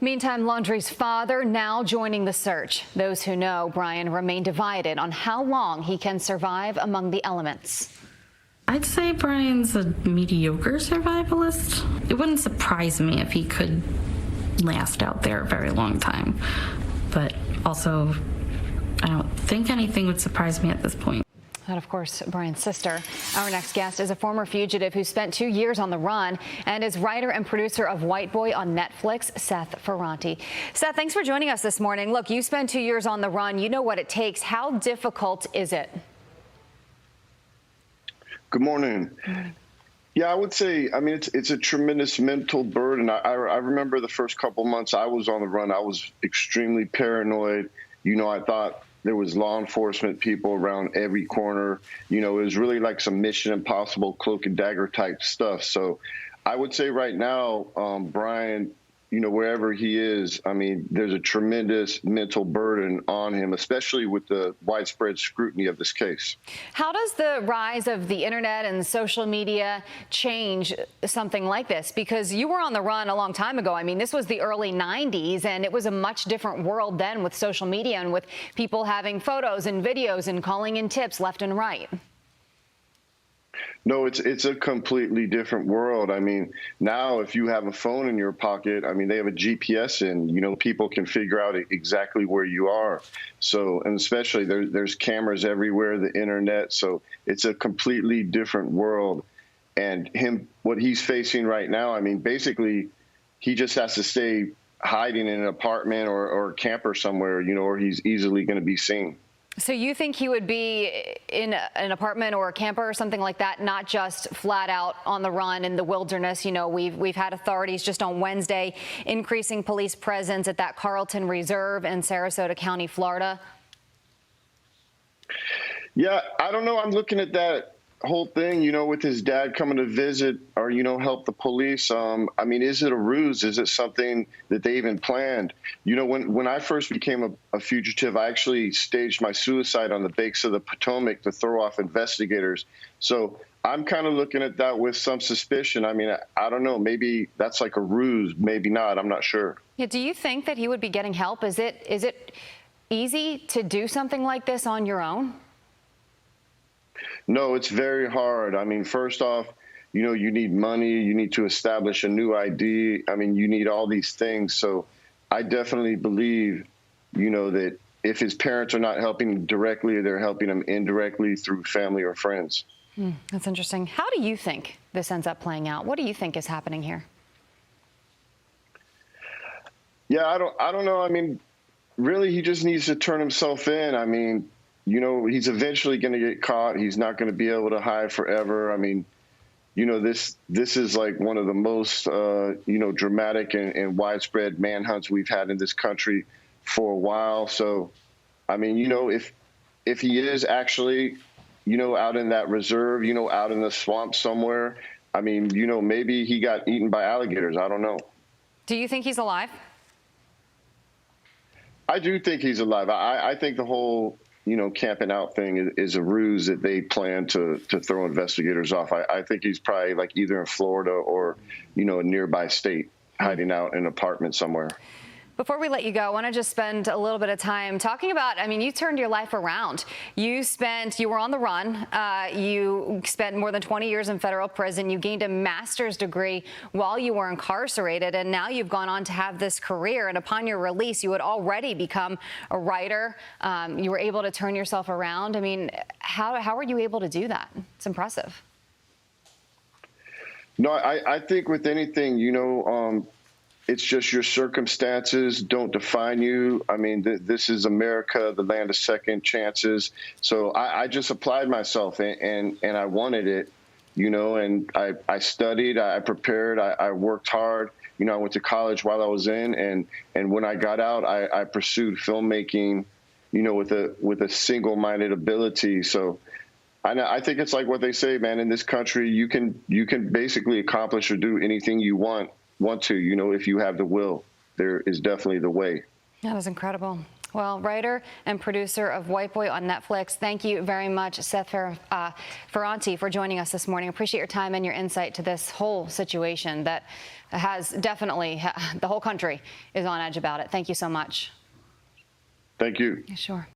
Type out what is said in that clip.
Meantime, Laundrie's father now joining the search. Those who know Brian remain divided on how long he can survive among the elements. I'd say Brian's a mediocre survivalist. It wouldn't surprise me if he could last out there a very long time. But also, I don't think anything would surprise me at this point. And of course, Brian's sister. Our next guest is a former fugitive who spent 2 years on the run and is writer and producer of White Boy on Netflix, Seth Ferranti. Seth, thanks for joining us this morning. Look, you spent 2 years on the run. You know what it takes. How difficult is it? Good morning. Yeah, I would say, I mean, it's a tremendous mental burden. I remember the first couple months I was on the run, I was extremely paranoid. You know, I thought there was law enforcement people around every corner. You know, it was really like some Mission Impossible cloak and dagger type stuff. So I would say right now, Brian, you know, wherever he is, I mean, there's a tremendous mental burden on him, especially with the widespread scrutiny of this case. How does the rise of the internet and social media change something like this? Because you were on the run a long time ago. I mean, this was the early 90s, and it was a much different world then with social media and with people having photos and videos and calling in tips left and right. No, it's a completely different world. I mean, now if you have a phone in your pocket, I mean, they have a GPS in, you know, people can figure out exactly where you are. So, and especially there's cameras everywhere, the internet. So it's a completely different world. And what he's facing right now, I mean, basically, he just has to stay hiding in an apartment or a camper somewhere, you know, or he's easily going to be seen. So you think he would be in an apartment or a camper or something like that, not just flat out on the run in the wilderness? You know, we've had authorities just on Wednesday increasing police presence at that Carlton Reserve in Sarasota County, Florida. Yeah, I don't know. I'm looking at that whole thing, you know, with his dad coming to visit or, you know, help the police. I mean, is it a ruse? Is it something that they even planned? You know, when I first became a fugitive, I actually staged my suicide on the banks of the Potomac to throw off investigators. So I'm kind of looking at that with some suspicion. I mean, I don't know. Maybe that's like a ruse. Maybe not. I'm not sure. Yeah, do you think that he would be getting help? Is it easy to do something like this on your own? No, it's very hard. I mean, first off, you know, you need money. You need to establish a new ID. I mean, you need all these things. So I definitely believe, you know, that if his parents are not helping him directly, they're helping him indirectly through family or friends. That's interesting. How do you think this ends up playing out? What do you think is happening here? Yeah, I don't know. I mean, really, he just needs to turn himself in. I mean, you know, he's eventually going to get caught. He's not going to be able to hide forever. I mean, you know, this is like one of the most, you know, dramatic and widespread manhunts we've had in this country for a while. So, I mean, you know, if he is actually, you know, out in that reserve, you know, out in the swamp somewhere, I mean, you know, maybe he got eaten by alligators. I don't know. Do you think he's alive? I do think he's alive. I think the whole, you know, camping out thing is a ruse that they plan to throw investigators off. I think he's probably like either in Florida or, you know, a nearby state, hiding out in an apartment somewhere. Before we let you go, I want to just spend a little bit of time talking about, I mean, you turned your life around. You were on the run. You spent more than 20 years in federal prison. You gained a master's degree while you were incarcerated, and now you've gone on to have this career. And upon your release, you had already become a writer. You were able to turn yourself around. I mean, how were you able to do that? It's impressive. No, I think with anything, you know, it's just your circumstances don't define you. I mean, this is America, the land of second chances. So I just applied myself and I wanted it, you know, and I studied, I prepared, I worked hard. You know, I went to college while I was in, and when I got out, I pursued filmmaking, you know, with a single-minded ability. So I think it's like what they say, man, in this country, you can basically accomplish or do anything you want to, you know, if you have the will. There is definitely the way. That was incredible. Well, writer and producer of White Boy on Netflix. Thank you very much, Seth Ferranti, for joining us this morning. Appreciate your time and your insight to this whole situation that has definitely, the whole country is on edge about it. Thank you so much. Thank you. Yeah, sure.